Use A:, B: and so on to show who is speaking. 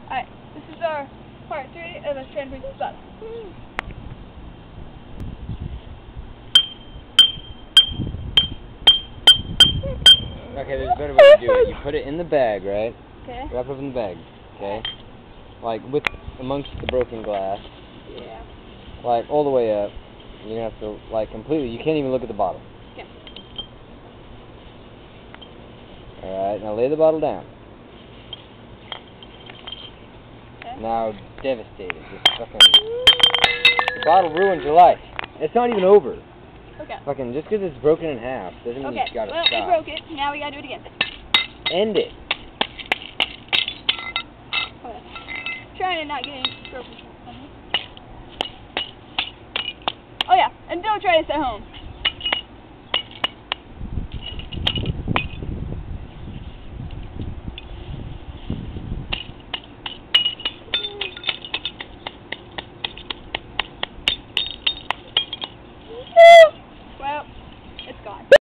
A: Alright, this is our part 3 of the Stranger Things battle.
B: Okay, there's a better way to do it. You put it in the bag, right?
A: Okay.
B: Wrap it up in the bag, okay? Like, amongst the broken glass.
A: Yeah.
B: Like, all the way up. You have to, like, completely, you can't even look at the bottle.
A: Okay.
B: Alright, now lay the bottle down.
A: Okay.
B: Now, devastated. Just fucking... The bottle ruins your life. It's not even over.
A: Okay.
B: Fucking, just because it's broken in half doesn't mean you gotta
A: well,
B: stop.
A: it broke it. Now we gotta do it again.
B: End it.
A: Okay. Trying to not get any broken. Oh yeah, and don't try this at home. Well, it's gone.